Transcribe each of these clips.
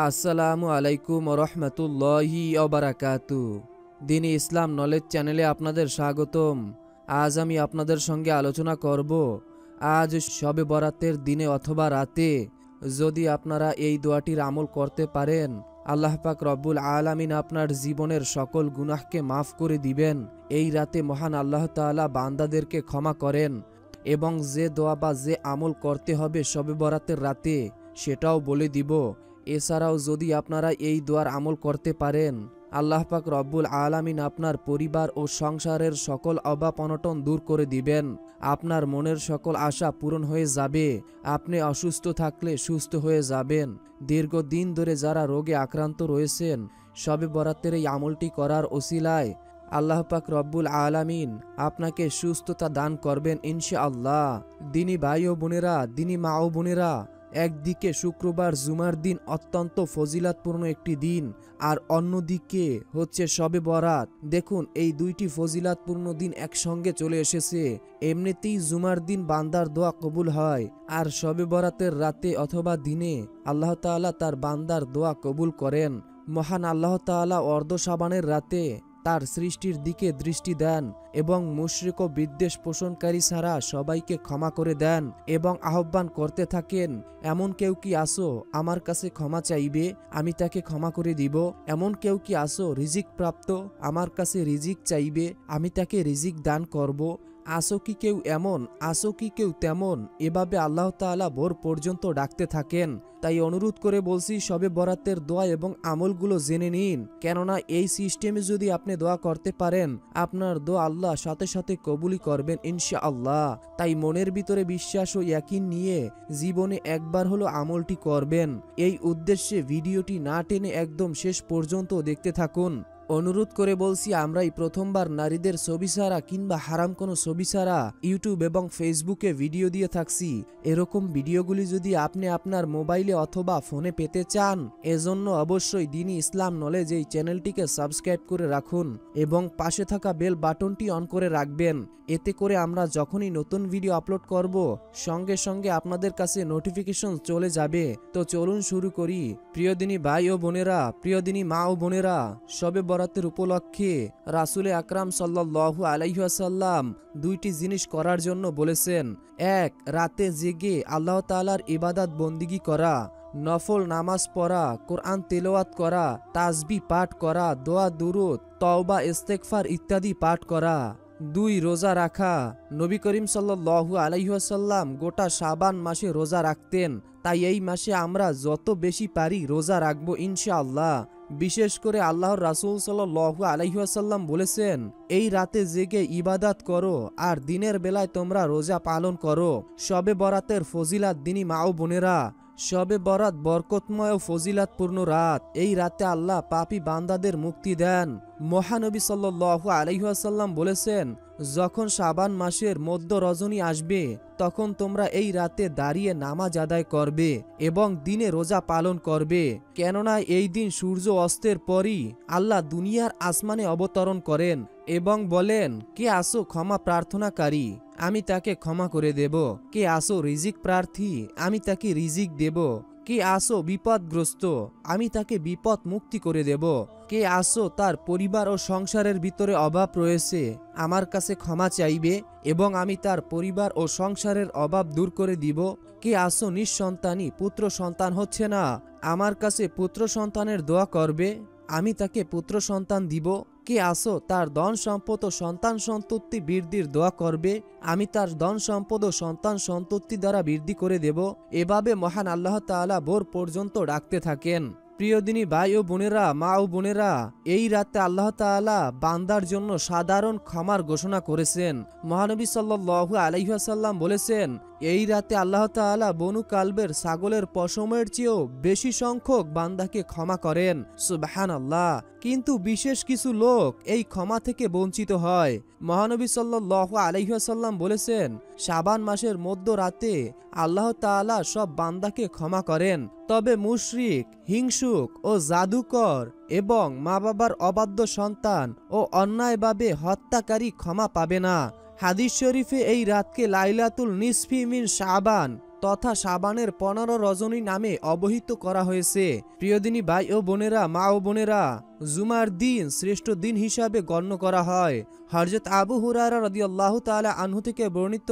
আসসালামু আলাইকুম রহমতুল্লাহি ওবারাকাতু। দিনী ইসলাম নলেজ চ্যানেলে আপনাদের স্বাগতম। আজ আমি আপনাদের সঙ্গে আলোচনা করব, আজ শবে বরাতের দিনে অথবা রাতে যদি আপনারা এই দোয়াটির আমল করতে পারেন, আল্লাহ পাক রব্বুল আলামিন আপনার জীবনের সকল গুনাহকে মাফ করে দিবেন। এই রাতে মহান আল্লাহ তাআলা বান্দাদেরকে ক্ষমা করেন এবং যে দোয়া বা যে আমল করতে হবে শবে বরাতের রাতে সেটাও বলে দিব। এছাড়াও যদি আপনারা এই দোয়ার আমল করতে পারেন, আল্লাহ পাক রব্বুল আলামিন আপনার পরিবার ও সংসারের সকল অভাব অনটন দূর করে দিবেন। আপনার মনের সকল আশা পূরণ হয়ে যাবে। আপনি অসুস্থ থাকলে সুস্থ হয়ে যাবেন। দীর্ঘদিন ধরে যারা রোগে আক্রান্ত রয়েছেন, শবে বরাতের এই আমলটি করার ওসিলায় আল্লাহ পাক রব্বুল আলামিন আপনাকে সুস্থতা দান করবেন ইনশাআল্লাহ। দিনী ভাই ও বোনেরা, দিনী মা ও বোনেরা, একদিকে শুক্রবার জুমার দিন অত্যন্ত ফজিলাতপূর্ণ একটি দিন, আর অন্যদিকে হচ্ছে শবে বরাত। দেখুন, এই দুইটি ফজিলাতপূর্ণ দিন একসঙ্গে চলে এসেছে। এমনিতেই জুমার দিন বান্দার দোয়া কবুল হয়, আর শবে বরাতের রাতে অথবা দিনে আল্লাহ তাআলা তার বান্দার দোয়া কবুল করেন। মহান আল্লাহ তাআলা অর্ধ শাবানের রাতে তার সৃষ্টির দিকে দৃষ্টি দেন এবং মুশরিক ও বিদ্বেষ পোষণকারী ছাড়া সবাইকে ক্ষমা করে দেন এবং আহ্বান করতে থাকেন, এমন কেউ কি আসো আমার কাছে ক্ষমা চাইবে, আমি তাকে ক্ষমা করে দিব। এমন কেউ কি আসো রিজিক প্রাপ্ত, আমার কাছে রিজিক চাইবে, আমি তাকে রিজিক দান করব। আসো কি কেউ এমন, আসো কি কেউ তেমন, এভাবে আল্লাহ তাআলা ভোর পর্যন্ত ডাকতে থাকেন। তাই অনুরোধ করে বলছি, শবে বরাতের দোয়া এবং আমলগুলো জেনে নিন, কেননা এই সিস্টেমে যদি আপনি দোয়া করতে পারেন, আপনার দোয়া আল্লাহ সাথে সাথে কবুলই করবেন ইনশাআল্লাহ। তাই মনের ভিতরে বিশ্বাস ও ইয়াকিন নিয়ে জীবনে একবার হলো আমলটি করবেন। এই উদ্দেশ্যে ভিডিওটি না টেনে একদম শেষ পর্যন্ত দেখতে থাকুন। অনুরোধ করে বলছি, আমরাই প্রথমবার নারীদের ছবি ছাড়া কিংবা হারাম কোনো ছবি ছাড়া ইউটিউব এবং ফেসবুকে ভিডিও দিয়ে থাকছি। এরকম ভিডিওগুলি যদি আপনি আপনার মোবাইলে অথবা ফোনে পেতে চান, এজন্য অবশ্যই দিনী ইসলাম নলেজ এই চ্যানেলটিকে সাবস্ক্রাইব করে রাখুন এবং পাশে থাকা বেল বাটনটি অন করে রাখবেন। এতে করে আমরা যখনই নতুন ভিডিও আপলোড করব, সঙ্গে সঙ্গে আপনাদের কাছে নোটিফিকেশন চলে যাবে। তো চলুন শুরু করি। প্রিয় দিনী ভাই ও বোনেরা, প্রিয় দিনী মা ও বোনেরা, শবে বরাতের উপলক্ষে রাসূল আকরাম সাল্লাল্লাহু আলাইহি ওয়াসাল্লাম দুইটি জিনিস করার জন্য বলেছেন। এক, রাতে জেগে আল্লাহ তাআলার ইবাদত বন্দিগি করা, নফল নামাজ পড়া, কোরআন তেলাওয়াত করা, তাসবিহ পাঠ করা, দোয়া দুরূদ, তওবা ইস্তেগফার ইত্যাদি পাঠ করা। দুই, রোজা রাখা। নবী করিম সাল্লাল্লাহু আলাইহি ওয়াসাল্লাম গোটা শাবান মাসে রোজা রাখতেন। তাই এই মাসে আমরা যত বেশি পারি রোজা রাখবো ইনশাআল্লাহ। বিশেষ করে আল্লাহর রাসূল সাল্লাল্লাহু আলাইহি ওয়াসাল্লাম বলেছেন, এই রাতে জেগে ইবাদত করো আর দিনের বেলায় তোমরা রোজা পালন করো। শবে বরাতের ফজিলাত দিনী মা ও বোনেরা, শবে বরাত বরকতময় ও ফজিলাতপূর্ণ রাত। এই রাতে আল্লাহ পাপী বান্দাদের মুক্তি দেন। মহানবী সাল্লাল্লাহু আলাইহি ওয়াসাল্লাম বলেছেন, যখন শাবান মাসের মধ্য রজনী আসবে, তখন তোমরা এই রাতে দাঁড়িয়ে নামাজ আদায় করবে এবং দিনে রোজা পালন করবে, কেননা এই দিন সূর্য অস্তের পরই আল্লাহ দুনিয়ার আসমানে অবতরণ করেন এবং বলেন, কে আসো ক্ষমা প্রার্থনাকারী, আমি তাকে ক্ষমা করে দেব। কে আসো রিজিক প্রার্থী, আমি তাকে রিজিক দেব। কে আসো বিপদগ্রস্ত, আমি তাকে বিপদ মুক্তি করে দেব। কে আসো তার পরিবার ও সংসারের ভিতরে অভাব রয়েছে, আমার কাছে ক্ষমা চাইবে এবং আমি তার পরিবার ও সংসারের অভাব দূর করে দিব। কে আসো নিঃসন্তানী, পুত্র সন্তান হচ্ছে না, আমার কাছে পুত্র সন্তানের দোয়া করবে, আমি তাকে পুত্র সন্তান দিব। কে আসো তার ধন সম্পদ ও সন্তান সন্ততি বৃদ্ধির দোয়া করবে, আমি তার ধন সম্পদ ও সন্তান সন্ততি দ্বারা বৃদ্ধি করে দেব। এভাবে মহান আল্লাহ তাআলা ভোর পর্যন্ত ডাকতে থাকেন। প্রিয় দিনী ভাই ও বোনেরা, মা ও বোনেরা, এই রাতে আল্লাহ তাআলা বান্দার জন্য সাধারণ ক্ষমার ঘোষণা করেছেন। মহানবী সাল্লাল্লাহু আলাইহি ওয়াসাল্লাম বলেছেন, এই রাতে আল্লাহ তাআলা বনু কালবের ছাগলের পশমের চেয়েও বেশি সংখ্যক বান্দাকে ক্ষমা করেন। সুবহানাল্লাহ। কিন্তু বিশেষ কিছু লোক এই ক্ষমা থেকে বঞ্চিত হয়। মহানবী সাল্লাল্লাহু আলাইহি ওয়াসাল্লাম বলেছেন, শাবান মাসের মধ্য রাতে আল্লাহ তাআলা সব বান্দাকে ক্ষমা করেন, তবে মুশরিক, হিংসুক ও জাদুকর এবং মা বাবার অবাধ্য সন্তান ও অন্যায়ভাবে হত্যাকারী ক্ষমা পাবে না। হাদিস শরীফে এই রাতকে লাইলাতুল নিসফি মিন শাবান তথা শাবানের 15 রজনী নামে অবহিত করা হয়েছে। প্রিয়দিনী ভাই ও বোনেরা, মা ও বোনেরা, জুমার দিন শ্রেষ্ঠ দিন হিসাবে গণ্য করা হয়। হযরত আবু হুরায়রা রাদিয়াল্লাহু তাআলা আনহু থেকে বর্ণিত,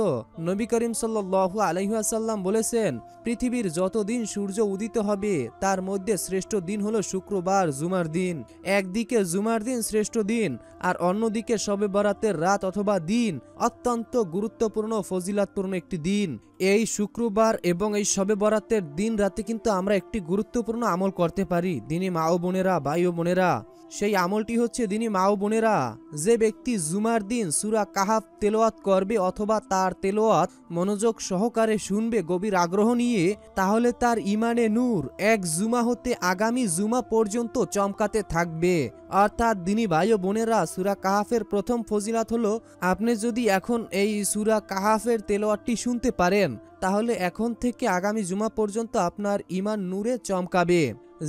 নবী করিম সাল্লাল্লাহু আলাইহি ওয়াসাল্লাম বলেছেন, পৃথিবীর যত দিন সূর্য উদিত হবে তার মধ্যে শ্রেষ্ঠ দিন হলো শুক্রবার, জুমার দিন। একদিকে জুমার দিন শ্রেষ্ঠ দিন, আর অন্যদিকে শবে বরাতের রাত অথবা দিন অত্যন্ত গুরুত্বপূর্ণ ফজিলাতপূর্ণ একটি দিন। এই শুক্রবার এবং এই শবে বরাতের দিন রাতে কিন্তু আমরা একটি গুরুত্বপূর্ণ আমল করতে পারি। দিনী মা ও বোনেরা, ভাই ও বোনেরা, সেই আমলটি হচ্ছে, দিনী মা ও বোনেরা, যে ব্যক্তি জুমার দিন সূরা কাহাফ তেলাওয়াত করবে অথবা তার তেলাওয়াত মনোযোগ সহকারে শুনবে গভীর আগ্রহ নিয়ে, তাহলে তার ইমানে নূর এক জুমা হতে আগামী জুমা পর্যন্ত চমকাতে থাকবে। অর্থাৎ দিনী ভাই ও বোনেরা, সূরা কাহাফের প্রথম ফজিলাত হলো, আপনি যদি এখন এই সূরা কাহাফের তেলাওয়াতটি শুনতে পারেন তাহলে এখন থেকে আগামী জুমা পর্যন্ত আপনার ইমান নূরে চমকাবে।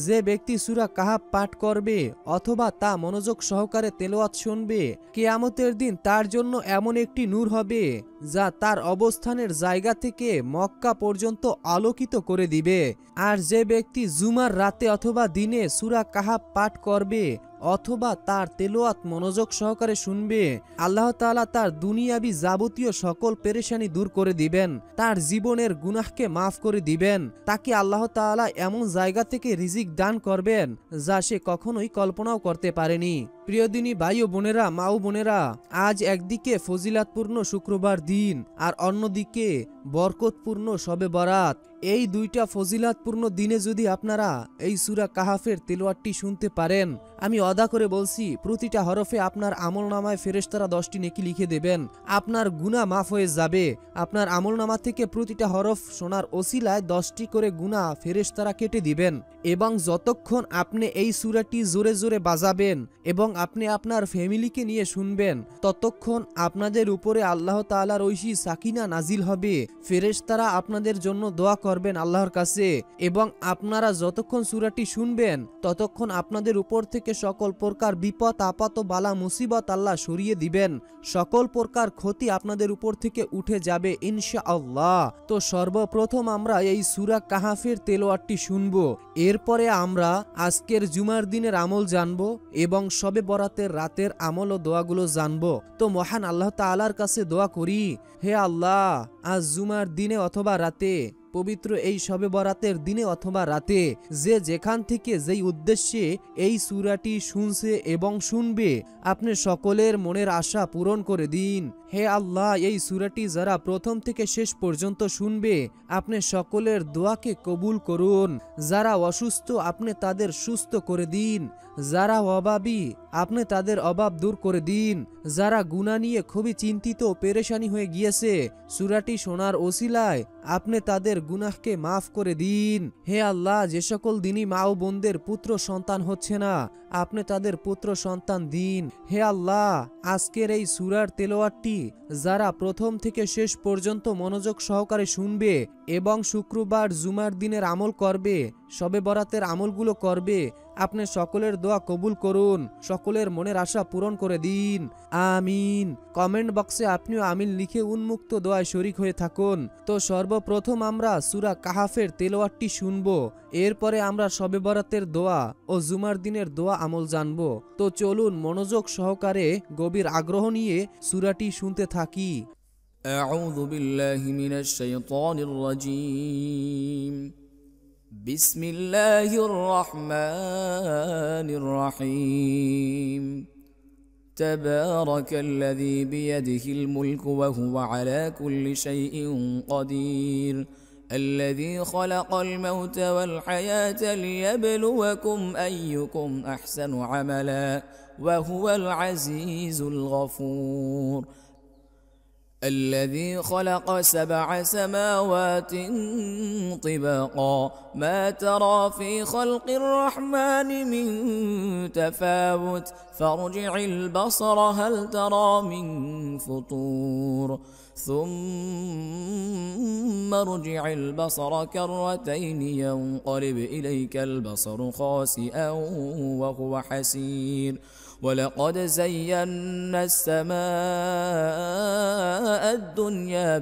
যে ব্যক্তি সূরা কাহাফ পাঠ করবে অথবা তা মনোযোগ সহকারে তেলাওয়াত শুনবে, কিয়ামতের দিন তার জন্য এমন একটি নূর হবে যা তার অবস্থানের জায়গা থেকে মক্কা পর্যন্ত আলোকিত করে দিবে। আর যে ব্যক্তি জুমার রাতে অথবা দিনে সূরা কাহাফ পাঠ করবে অথবা তার তেলাওয়াত মনোযোগ সহকারে শুনবে, আল্লাহ তাআলা তার দুনিয়াবি যাবতীয় সকল পেরেশানি দূর করে দিবেন, তার জীবনের গুনাহকে মাফ করে দিবেন, তাকে আল্লাহ তাআলা এমন জায়গা থেকে রিজিক দান করবেন যা সে কখনোই কল্পনাও করতে পারেনি। প্রিয়দিনী ভাই ও বোনেরা, মা ও বোনেরা, আজ একদিকে ফজিলাতপূর্ণ শুক্রবার দিন আর অন্যদিকে বরকতপূর্ণ শবে বরাত। এই দুইটা ফজিলাতপূর্ণ দিনে যদি আপনারা এই সূরা কাহাফের তেলাওয়াতটি শুনতে পারেন, আমি ওয়াদা করে বলছি প্রতিটা হরফে আপনার আমলনামায় ফেরেশতারা 10টি নেকি লিখে দেবেন, আপনার গুনাহ মাফ হয়ে যাবে। আপনার আমলনামা থেকে প্রতিটা হরফ শোনার ওসিলায় 10টি করে গুনাহ ফেরেশতারা কেটে দিবেন। এবং যতক্ষণ আপনি এই সূরাটি জোরে জোরে বাজাবেন এবং আপনি আপনার ফ্যামিলিকে নিয়ে শুনবেন, ততক্ষণ আপনাদের উপরে আল্লাহ তাআলার ঐশী সাকিনা নাজিল হবে। ফেরেশতারা আপনাদের জন্য দোয়া করবেন আল্লাহর কাছে, এবং আপনারা যতক্ষণ সূরাটি শুনবেন ততক্ষণ আপনাদের উপর থেকে সকল প্রকার বিপদ আপদ বালা মুসিবত আল্লাহ সরিয়ে দিবেন, সকল প্রকার ক্ষতি আপনাদের উপর থেকে উঠে যাবে ইনশাআল্লাহ। তো সর্বপ্রথম আমরা এই সূরা কাহাফের তেলাওয়াতটি শুনবো, এরপরে আমরা আজকের জুমার দিনের আমল জানবো এবং শবে বরাতের রাতের আমল ও দোয়াগুলো জানবো। তো মহান আল্লাহ তাআলার কাছে দোয়া করি, হে আল্লাহ, আজ জুমার দিনে অথবা রাতে, পবিত্র এই শবে বরাতের দিনে অথবা রাতে, যে যেখান থেকে যেই উদ্দেশ্যে এই সূরাটি শুনছে এবং শুনবে, আপনি সকলের মনের আশা পূরণ করে দিন। হে আল্লাহ, এই সূরাটি যারা প্রথম থেকে শেষ পর্যন্ত শুনবে, আপনি সকলের দোয়াকে কবুল করুন। যারা অসুস্থ আপনি তাদের সুস্থ করে দিন, যারা অভাবী আপনি তাদের অভাব দূর করে দিন, যারা গুনাহ নিয়ে খুবই চিন্তিত পেরেশানি হয়ে গিয়েছে, সূরাটি শোনার ওসিলায় আপনি তাদের গুনাহকে মাফ করে দিন। হে আল্লাহ, যে সকল দিনী মা ও বোনদের পুত্র সন্তান হচ্ছে না, আপনি তাদের পুত্র সন্তান দিন। হে আল্লাহ, আজকের এই সূরার তেলাওয়াতটি যারা প্রথম থেকে শেষ পর্যন্ত মনোযোগ সহকারে শুনবে এবং শুক্রবার জুমার দিনের আমল করবে, শবে বরাতের আমলগুলো করবে, আপনি সকলের দোয়া কবুল করুন, সকলের মনের আশা পূরণ করে দিন, আমিন। কমেন্ট বক্সে আপনিও আমিন লিখে উন্মুক্ত দোয়ায় শরীক হয়ে থাকুন। তো সর্বপ্রথম আমরা সূরা কাহাফের তেলাওয়াতটি শুনবো, এরপরে আমরা শবে বরাতের দোয়া ও জুমার দিনের দোয়া আমল জানবো। তো চলুন মনোযোগ সহকারে গভীর আগ্রহ নিয়ে সূরাটি শুনতে থাকি। আউযু বিল্লাহি মিনাশ শাইতানির রাজীম। বিসমিল্লাহির রহমানির রহিম। তাবারাকাল্লাযী বিয়াদিহিল মুলকু ওয়া হুয়া আলা কুল্লি শাইইন কাদির। الذي خلق الموت والحياة ليبلوكم أيكم أحسن عملا وهو العزيز الغفور. الذي خلق 7 سماوات طباقا ما ترى في خلق الرحمن من تفاوت فارجع البصر هل ترى من فطور ثم ارجع البصر كرتين ينقلب إليك البصر خاسئا وهو حسير ولقد زينا السماء الدنيا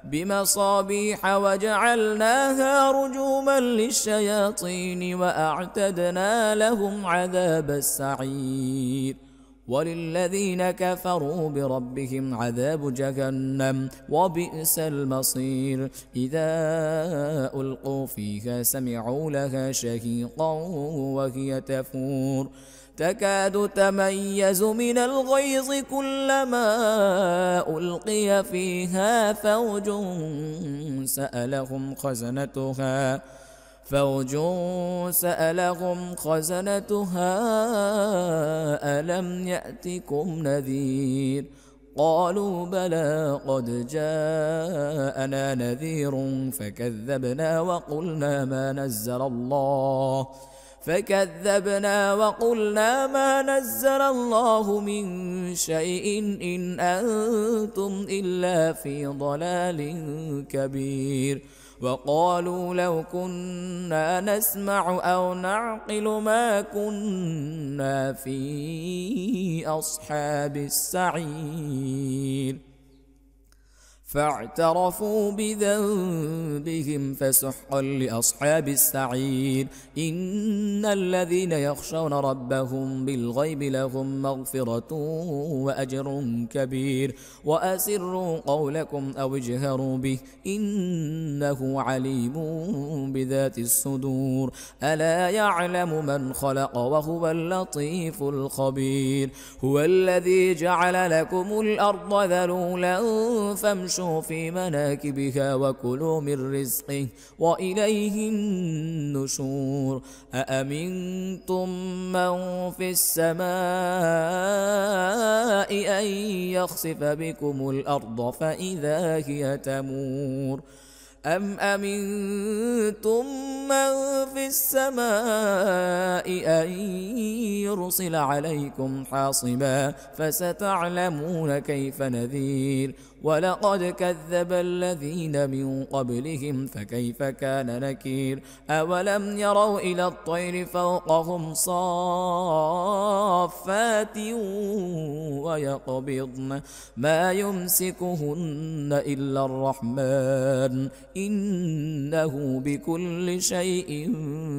بمصابيح وجعلناها رجوما للشياطين وأعتدنا لهم عذاب السعير وللذين كفروا بربهم عذاب جهنم وبئس المصير إذا ألقوا فيها سمعوا لها شهيقا وهي تفور تكاد تميز من الغيظ كلما ألقي فيها فوج سألهم خزنتها ألم يأتكم نذير قالوا بلى قد جاءنا نذير فكذبنا وقلنا ما نزل الله من شيء إن أنتم إلا في ضلال كبير وقالوا لو كنا نسمع أو نعقل ما كنا في أصحاب السعير فاعترفوا بذنبهم فسحقا لأصحاب السعير إن الذين يخشون ربهم بالغيب لهم مغفرة وأجر كبير وأسروا قولكم أو اجهروا به إنه عليم بذات الصدور ألا يعلم من خلق وهو اللطيف الخبير هو الذي جعل لكم الأرض ذلولا فامشوا في مناكبها وكلوا من رزقه وإليه النشور أأمنتم من في السماء أن يخسف بكم الأرض فإذا هي تمور أم أمنتم من في السماء أن يرسل عليكم حاصبا فستعلمون كيف نذير ولقد كذب الذين من قبلهم فكيف كان نكير أولم يروا إلى الطير فوقهم صافات ويقبضن ما يمسكهن إلا الرحمن إنه بكل شيء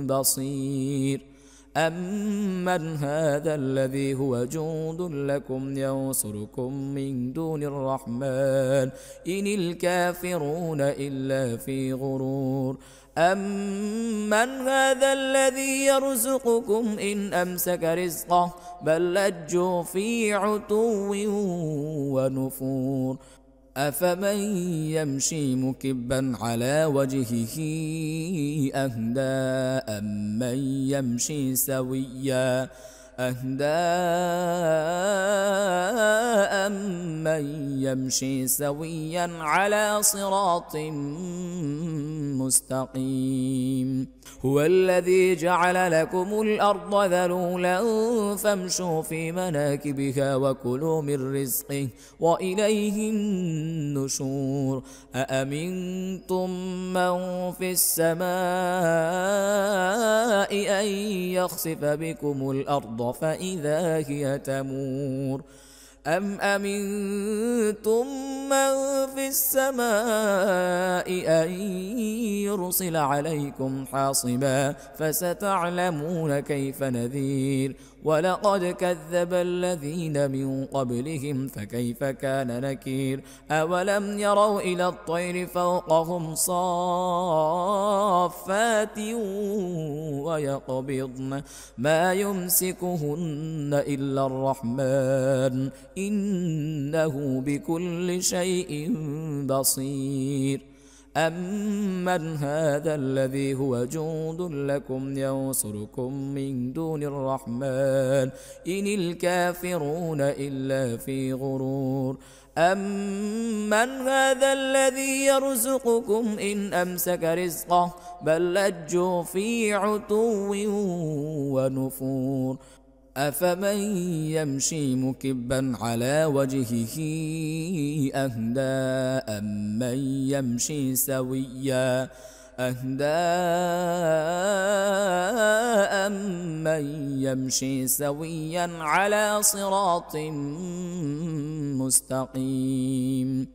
بصير أمن هذا الذي هو جند لكم ينصركم من دون الرحمن إن الكافرون إلا في غرور أمن هذا الذي يرزقكم إن أمسك رزقه بل لجوا في عتو ونفور أفمن يمشي مكبا على وجهه أهدى أمن يمشي سويا على صراط مستقيم هو الذي جعل لكم الأرض ذلولا فامشوا في مناكبها وكلوا من رزقه وإليه النشور أأمنتم من في السماء أن يخسف بكم الأرض فإذا هي تمور أم أمنتم من في السماء أن يرسل عليكم حاصبا فستعلمون كيف نذير ولقد كذب الذين من قبلهم فكيف كان نكير أولم يروا إلى الطير فوقهم صافات ويقبضن ما يمسكهن إلا الرحمن إنه بكل شيء بصير أمن هذا الذي هو جند لكم ينصركم من دون الرحمن إن الكافرون إلا في غرور أمن هذا الذي يرزقكم إن أمسك رزقه بل لجوا في عتو ونفور أفمن يمشي مكبا على وجهه أهدى أمن يمشي سويا أمن يمشي سويا على صراط مستقيم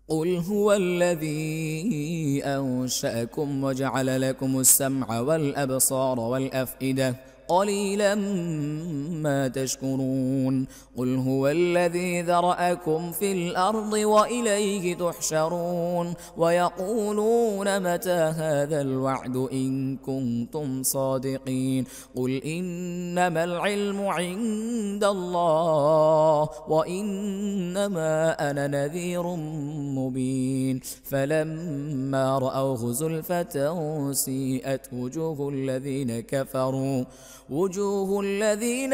قل هو الذي أنشأكم وجعل لكم السمع والأبصار والأفئدة قليلا ما تشكرون قل هو الذي ذرأكم في الأرض وإليه تحشرون ويقولون متى هذا الوعد إن كنتم صادقين قل إنما العلم عند الله وإنما أنا نذير مبين فلما رأوه زلفة سيئت وجوه الذين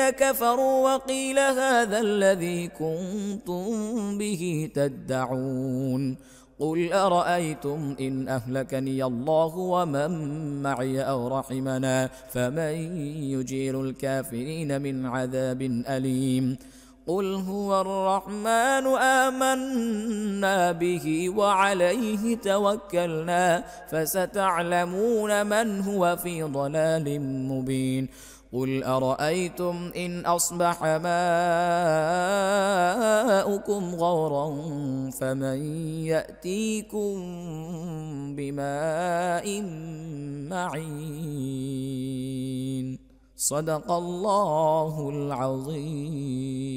كفروا وقيل هذا الذي كنتم به تدعون قل أرأيتم إن أهلكني الله ومن معي أو رحمنا فمن يجير الكافرين من عذاب أليم قل هو الرحمن آمنا به وعليه توكلنا فستعلمون من هو في ضلال مبين قل أرأيتم إن أصبح ماؤكم غورا فمن يأتيكم بماء معين صدق الله العظيم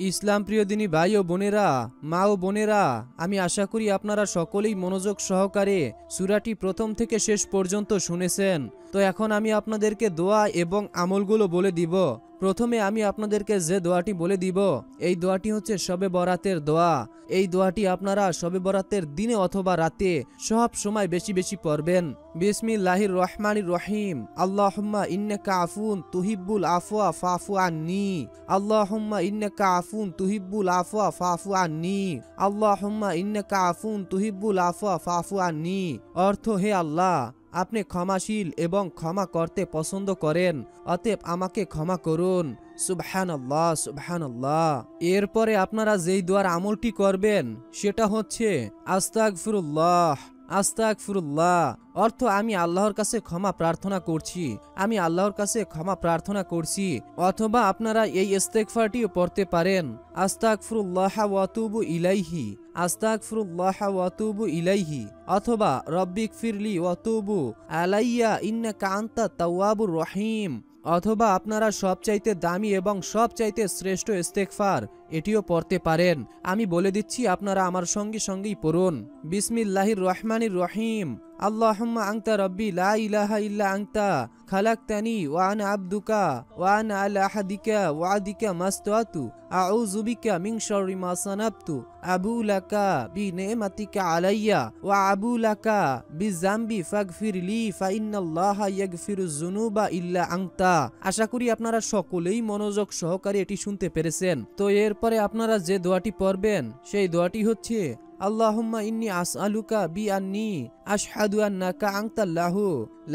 ইসলাম প্রিয় দিনী ভাই ও বোনেরা, মা ও বোনেরা, আমি আশা করি আপনারা সকলেই মনোযোগ সহকারে সূরাটি প্রথম থেকে শেষ পর্যন্ত শুনেছেন। তো এখন আমি আপনাদেরকে দোয়া এবং আমলগুলো বলে দিব। প্রথমে আমি আপনাদেরকে যে দোয়াটি বলে দিব, এই দোয়াটি হচ্ছে শবে বরাতের দোয়া। এই দোয়াটি আপনারা শবে বরাতের দিনে অথবা রাতে সব সময় বেশি বেশি পড়বেন। বিসমিল্লাহির রহমানির রহিম। আল্লাহুম্মা ইন্নাকা আফুন তুহিব্বুল আফওয়া ফাফু আন্নি। আল্লাহুম্মা ইন্নাকা আফুন তুহিব্বুল আফওয়া ফাফু আন্নি। আল্লাহুম্মা ইন্নাকা আফুন তুহিব্বুল আফওয়া ফাফু আন্নি। অর্থ, হে আল্লাহ, আপনি ক্ষমাশীল এবং ক্ষমা করতে পছন্দ করেন, অতএব আমাকে ক্ষমা করুন। সুবহানাল্লাহ, সুবহানাল্লাহ। এরপরে আপনারা যেই দোয়ার আমলটি করবেন সেটা হচ্ছে আস্তাগফিরুল্লাহ, আস্তাগফিরুল্লাহ। অর্থ, আমি আল্লাহর কাছে ক্ষমা প্রার্থনা করছি, আমি আল্লাহর কাছে ক্ষমা প্রার্থনা করছি। অথবা আপনারা এই ইস্তেগফারটিও পড়তে পারেন, আস্তাগফিরুল্লাহ ওয়া আতুবু ইলাইহি, আস্তাগফিরুল্লাহ ওয়া আতুবু ইলাইহি। অথবা রব্বিগফিরলি ওয়া তুবু আলাইয়া ইন্নাকা আনতাত তাওয়াবুর রহিম। অথবা আপনারা সবচাইতে দামি এবং সবচাইতে শ্রেষ্ঠ ইস্তেগফার এটিও পড়তে পারেন। আমি বলে দিচ্ছি, আপনারা আমার সঙ্গে সঙ্গেই পড়ুন। বিসমিল্লাহির রহমানির রহিম। আল্লাহুম্মা আনতা রব্বি লা ইলাহা ইল্লা আনতা খালাকতানি ওয়া আনা আবদুকা ওয়া আনা আলা আহাদিকা ওয়াদিকা মাসতাতু আউযু বিকা মিন শাররি মা সানাবতু আবু লাকা বিনিমাতিকা আলাইয়া ওয়া আবু লাকা বিযামবি ফাগফিরলি ফা ইন্নাল্লাহা ইয়াগফিরুয যুনুবা ইল্লা আনতা। আশা করি আপনারা সকলেই মনোযোগ সহকারে এটি শুনতে পেরেছেন। তো এরপরে আপনারা যে দোয়াটি পড়বেন সেই দোয়াটি হচ্ছে আল্লাহুম্মা ইন্নী আসআলুকা বিআন্নী আশহাদু আন্নাকা আনতাল্লাহু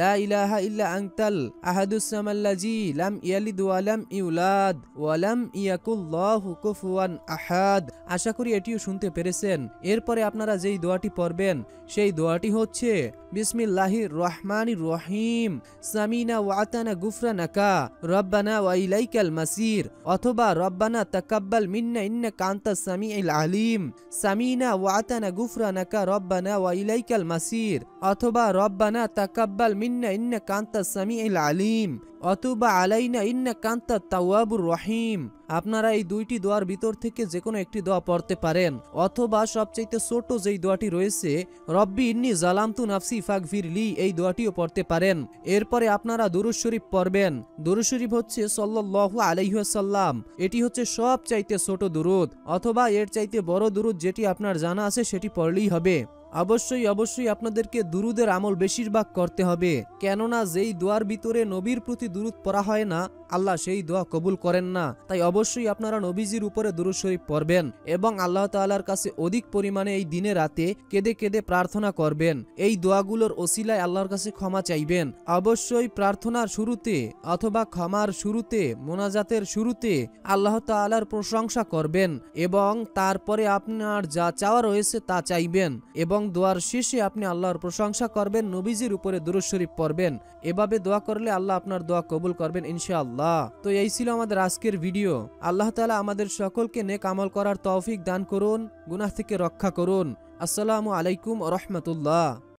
লা ইলাহা ইল্লা আনতাল আহাদুস সামাল্লাযী লাম ইয়ালিদ ওয়া লাম ইউলাদ ওয়া লাম ইয়াকুল্লাহু কুফুয়ান আহাদ। আশা করি এটিও শুনতে পেরেছেন। এরপরে আপনারা যেই দোয়াটি পড়বেন সেই দোয়াটি হচ্ছে বিসমিল্লাহির রহমানির রহিম। সামিনা ওয়া আতানা গুফরানাকা রব্বানা ওয়া ইলাইকাল মাসির। অথবা রব্বানা তাকাব্বাল মিন্না ইন্নাকা আনতাস সামিউল আলিম। সামিনা ওয়া আতানা গুফরানাকা রব্বানা ওয়া ইলাইকাল মাসির। অথবা রব্বানা তাকাব্বাল মিন্না ইন্নাকা আনতাস সামিউল আলিম। অতুবা আলাইনা ইন্নাকা আনতাত তাওয়াবুর রহিম। আপনারা এই দুইটি দোয়ার ভিতর থেকে যে কোনো একটি দোয়া পড়তে পারেন। অথবা সবচেয়ে ছোট যেই দোয়াটি রয়েছে রব্বি ইন্নী জালামতু নাফসি ফাগফিরলি, এই দোয়াটিও পড়তে পারেন। এরপরে আপনারা দুরূদ শরীফ পড়বেন। দুরূদ শরীফ হচ্ছে সাল্লাল্লাহু আলাইহি ওয়াসাল্লাম। এটি হচ্ছে সবচাইতে ছোট দুরূদ, অথবা এর চাইতে বড় দুরূদ যেটি আপনার জানা আছে সেটি পড়লেই হবে। অবশ্যই অবশ্যই আপনাদেরকে দুরুদের আমল বেশিরভাগ করতে হবে, কেননা যেই দোয়ার ভিতরে নবীর প্রতি দুরুদ পড়া হয় না আল্লাহ সেই দোয়া কবুল করেন না। তাই অবশ্যই আপনারা নবীজির উপরে দুরূদ শরীফ পড়বেন এবং আল্লাহ তাআলার কাছে অধিক পরিমাণে এই দিনে রাতে কেঁদে কেঁদে প্রার্থনা করবেন। এই দোয়াগুলোর ওসিলায় আল্লাহর কাছে ক্ষমা চাইবেন। অবশ্যই প্রার্থনার শুরুতে অথবা ক্ষমার শুরুতে মোনাজাতের শুরুতে আল্লাহ তাআলার প্রশংসা করবেন এবং তারপরে আপনার যা চাওয়া রয়েছে তা চাইবেন এবং দোয়ার শেষে আপনি আল্লাহর প্রশংসা করবেন, নবীজির উপরে দুরূদ শরীফ পড়বেন। এভাবে দোয়া করলে আল্লাহ আপনার দোয়া কবুল করবেন ইনশাআল্লাহ। তো এই ছিল আমাদের আজকের ভিডিও। আল্লাহ তাআলা আমাদের সকলকে নেক আমল করার তৌফিক দান করুন, গুনাহ থেকে রক্ষা করুন। আসসালামু আলাইকুম ওয়া রাহমাতুল্লাহ।